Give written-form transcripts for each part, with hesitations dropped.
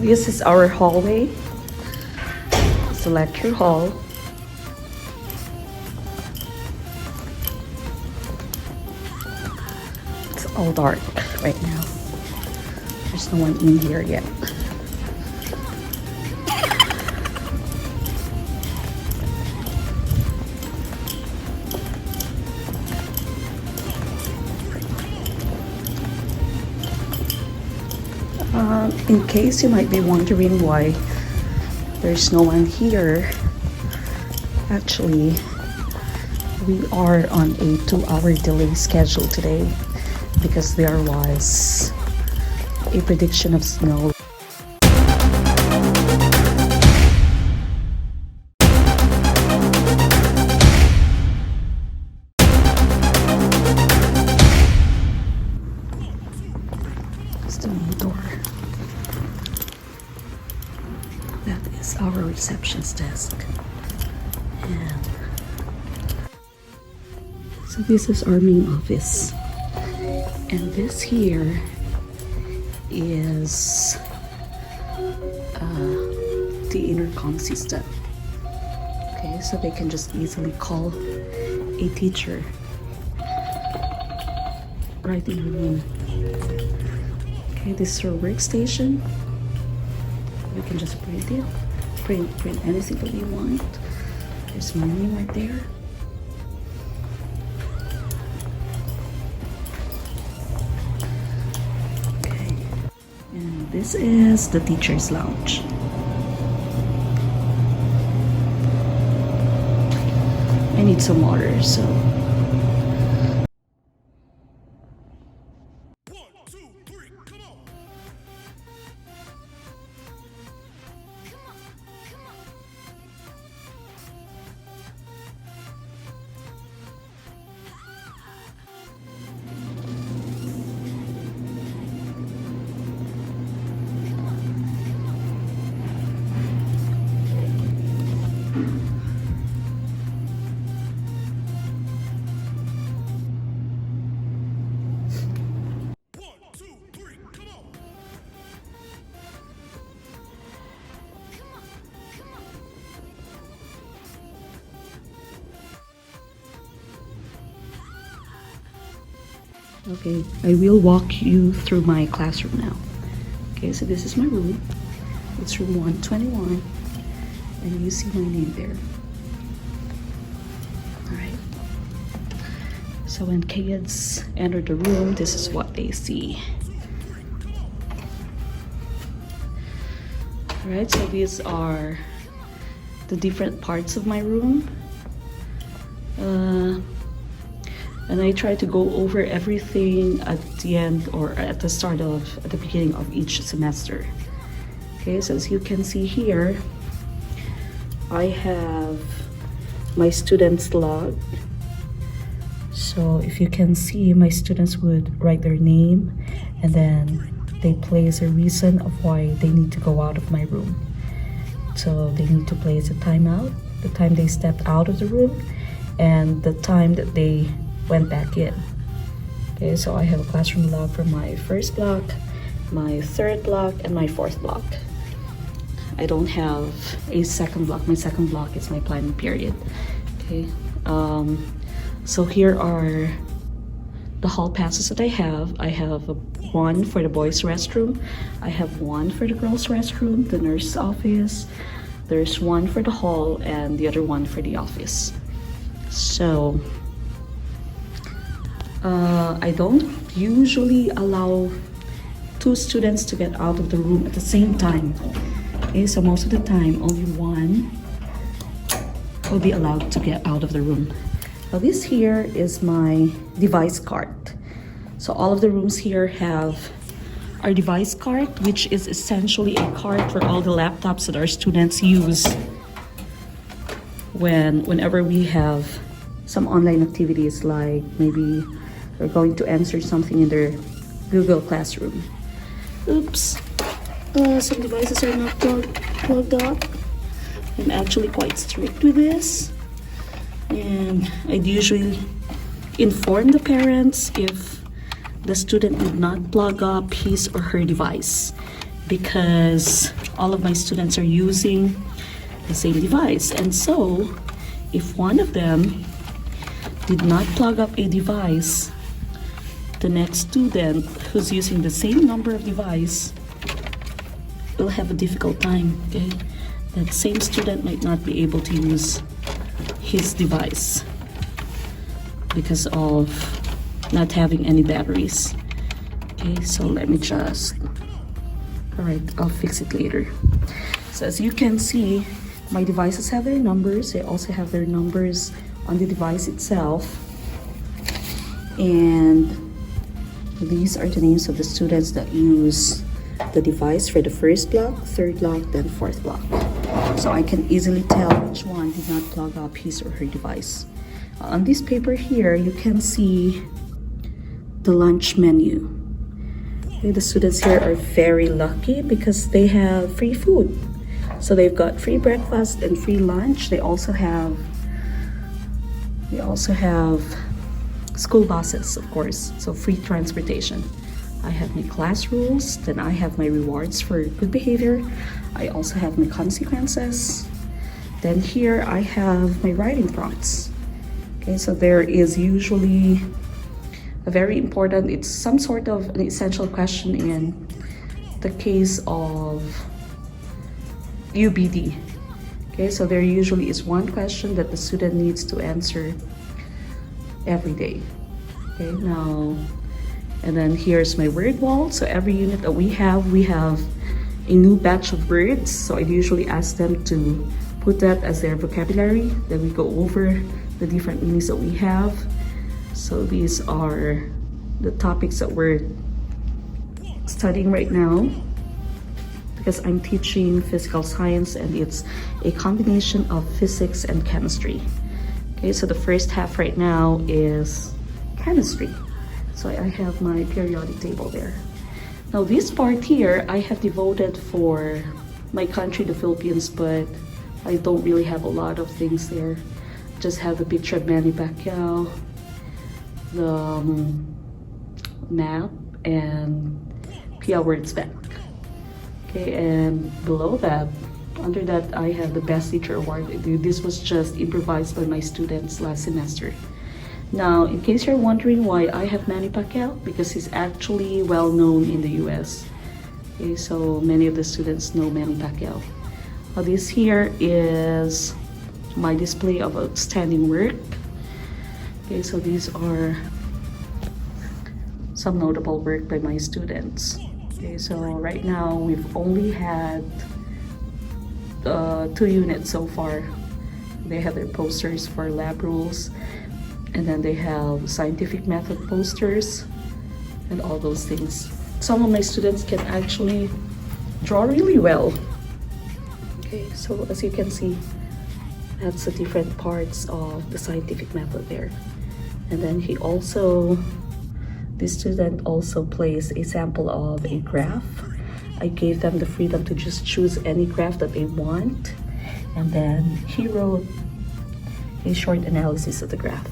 this is our hallway. It's the lecture hall. It's all dark right now. There's no one in here yet. In case you might be wondering why there's no one here, actually, we are on a 2-hour delay schedule today because there was a prediction of snow. It's the new door. That is our receptionist desk. And so this is our main office. And this here is the intercom system. Okay, so they can just easily call a teacher right in her room. Okay, this is our workstation. We can just print it, print anything that we want. There's my name right there. Okay, and this is the teacher's lounge. I need some water, so. Okay, I will walk you through my classroom now. Okay, so this is my room. It's room 121, and you see my name there. Alright. So when kids enter the room, this is what they see. Alright, so these are the different parts of my room. And I try to go over everything at the end or at the beginning of each semester. Okay, so as you can see here, I have my students' log. So if you can see, my students would write their name and then they place a reason of why they need to go out of my room. So they need to place a timeout, the time they stepped out of the room, and the time that they went back in. Okay, so I have a classroom log for my first block, my third block, and my fourth block. I don't have a second block. My second block is my planning period. Okay, so here are the hall passes that I have. I have one for the boys' restroom. I have one for the girls' restroom, the nurse's office. There's one for the hall and the other one for the office. So I don't usually allow 2 students to get out of the room at the same time. Okay, so most of the time, only one will be allowed to get out of the room. Now this here is my device cart. So all of the rooms here have our device cart, which is essentially a cart for all the laptops that our students use whenever we have some online activities, like maybe they're going to answer something in their Google Classroom. Oops, some devices are not plugged up. I'm actually quite strict with this, and I'd usually inform the parents if the student did not plug up his or her device. because all of my students are using the same device. And so if one of them did not plug up a device, the next student who's using the same number of device will have a difficult time. Okay, that same student might not be able to use his device because of not having any batteries. Okay, so let me just, all right, I'll fix it later. So as you can see, my devices have their numbers. They also have their numbers on the device itself. And these are the names of the students that use the device for the first block, third block, then fourth block. So I can easily tell which one did not plug up his or her device. On this paper here, you can see the lunch menu. Okay, the students here are very lucky because they have free food. So they've got free breakfast and free lunch. They also have school buses, of course, so free transportation. I have my class rules, then I have my rewards for good behavior. I also have my consequences. Then here I have my writing prompts. Okay, so there is usually a very important, it's some sort of an essential question in the case of UBD. Okay, so there usually is one question that the student needs to answer every day. Okay, now, and then here's my word wall. So every unit that we have a new batch of words. So I usually ask them to put that as their vocabulary. Then we go over the different meanings that we have. So these are the topics that we're studying right now, because I'm teaching physical science and it's a combination of physics and chemistry. Okay, so the first half right now is chemistry. So I have my periodic table there. Now this part here I have devoted for my country, the Philippines, but I don't really have a lot of things there. Just have a picture of Manny Pacquiao, the map, and Pia Words Bank. Okay, and below that, under that, I have the Best Teacher Award. This was just improvised by my students last semester. Now, in case you're wondering why I have Manny Pacquiao, because he's actually well known in the US. Okay, so many of the students know Manny Pacquiao. Now, this here is my display of outstanding work. Okay, so these are some notable work by my students. Okay, so right now we've only had 2 units so far. They have their posters for lab rules, and then they have scientific method posters and all those things. Some of my students can actually draw really well. Okay, so as you can see, that's the different parts of the scientific method there. And then this student also placed a sample of a graph. I gave them the freedom to just choose any graph that they want. And then he wrote a short analysis of the graph.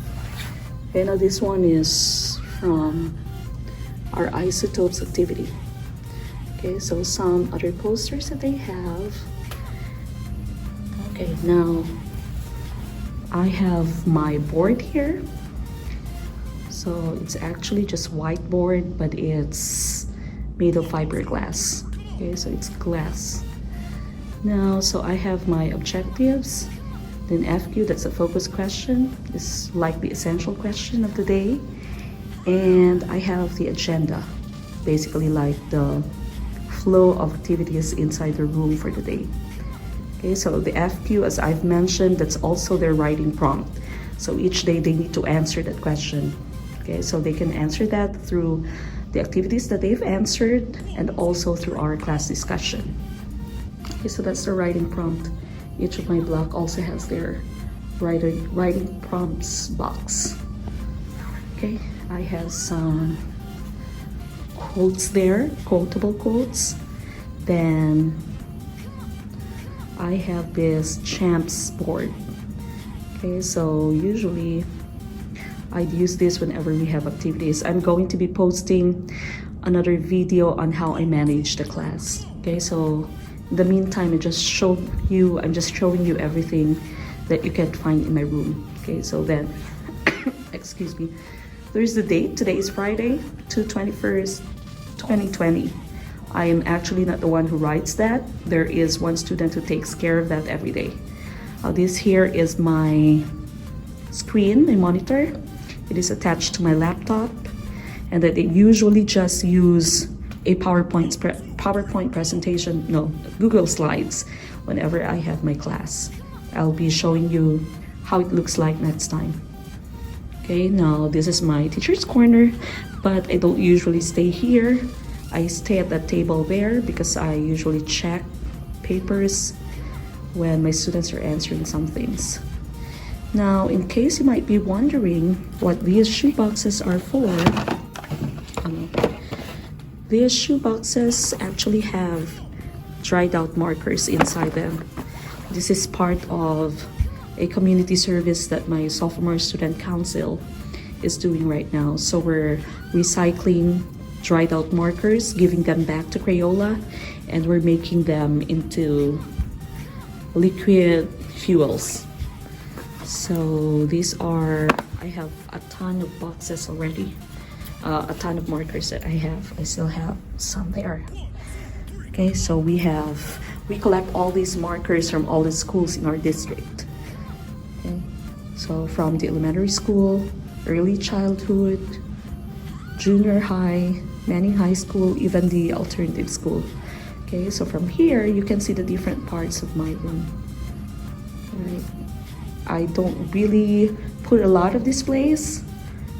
Okay, now this one is from our isotopes activity. Okay, so some other posters that they have. Okay, now I have my board here. So it's actually just whiteboard, but it's made of fiberglass. Okay, so it's glass. Now, so I have my objectives. Then FQ, that's a focus question. It's like the essential question of the day. And I have the agenda, basically like the flow of activities inside the room for the day. Okay, so the FQ, as I've mentioned, that's also their writing prompt. So each day they need to answer that question. Okay, so they can answer that through the activities that they've answered and also through our class discussion. Okay, so that's the writing prompt. Each of my block also has their writing prompts box. Okay, I have some quotes there, quotable quotes. Then I have this champs board. Okay, so usually I'd use this whenever we have activities. I'm going to be posting another video on how I manage the class. Okay, so in the meantime, I'm just showing you everything that you can find in my room. Okay, so then, excuse me, there's the date. Today is Friday, 2/21st, 2020. I am actually not the one who writes that. There is one student who takes care of that every day. This here is my screen, my monitor. It is attached to my laptop, and that they usually just use a PowerPoint presentation, no, Google Slides, whenever I have my class. I'll be showing you how it looks like next time. Okay, now this is my teacher's corner, but I don't usually stay here. I stay at that table there because I usually check papers when my students are answering some things. Now, in case you might be wondering what these shoe boxes are for, these shoe boxes actually have dried out markers inside them. This is part of a community service that my sophomore student council is doing right now. So we're recycling dried out markers, giving them back to Crayola, and we're making them into liquid fuels. So these are, I have a ton of boxes already, a ton of markers that I still have some there. Okay, so we collect all these markers from all the schools in our district. Okay, so from the elementary school, early childhood, junior high, Manning High School, even the alternative school. Okay, so from here, you can see the different parts of my room. Right. I don't really put a lot of displays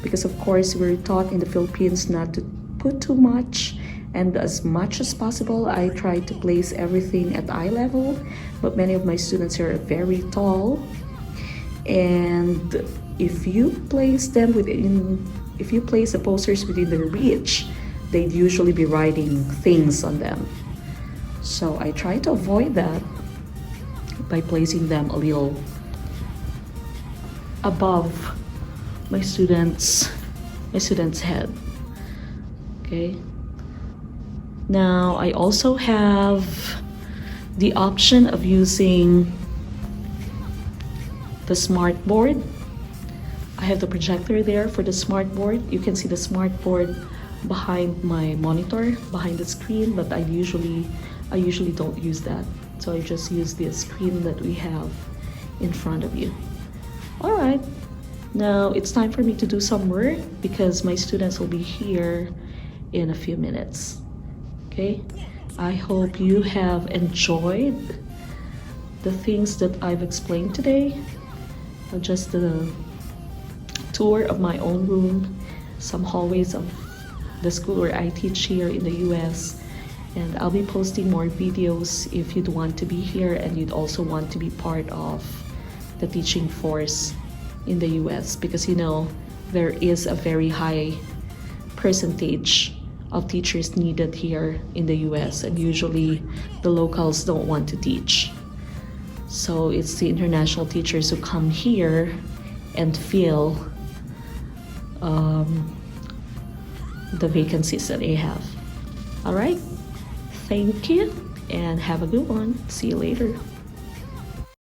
because, of course, we're taught in the Philippines not to put too much, and as much as possible, I try to place everything at eye level, but many of my students here are very tall, and if you place the posters within their reach, they'd usually be writing things on them. So I try to avoid that by placing them a little above my student's head. Okay. Now I also have the option of using the Smartboard. I have the projector there for the Smartboard. You can see the Smartboard behind my monitor, behind the screen, but I usually don't use that. So I just use the screen that we have in front of you. All right, now it's time for me to do some work because my students will be here in a few minutes. Okay, I hope you have enjoyed the things that I've explained today. Just the tour of my own room, some hallways of the school where I teach here in the US, and I'll be posting more videos if you'd want to be here and you'd also want to be part of the teaching force in the US, because you know there is a very high percentage of teachers needed here in the US, and usually the locals don't want to teach. So it's the international teachers who come here and fill the vacancies that they have. All right, thank you and have a good one. See you later.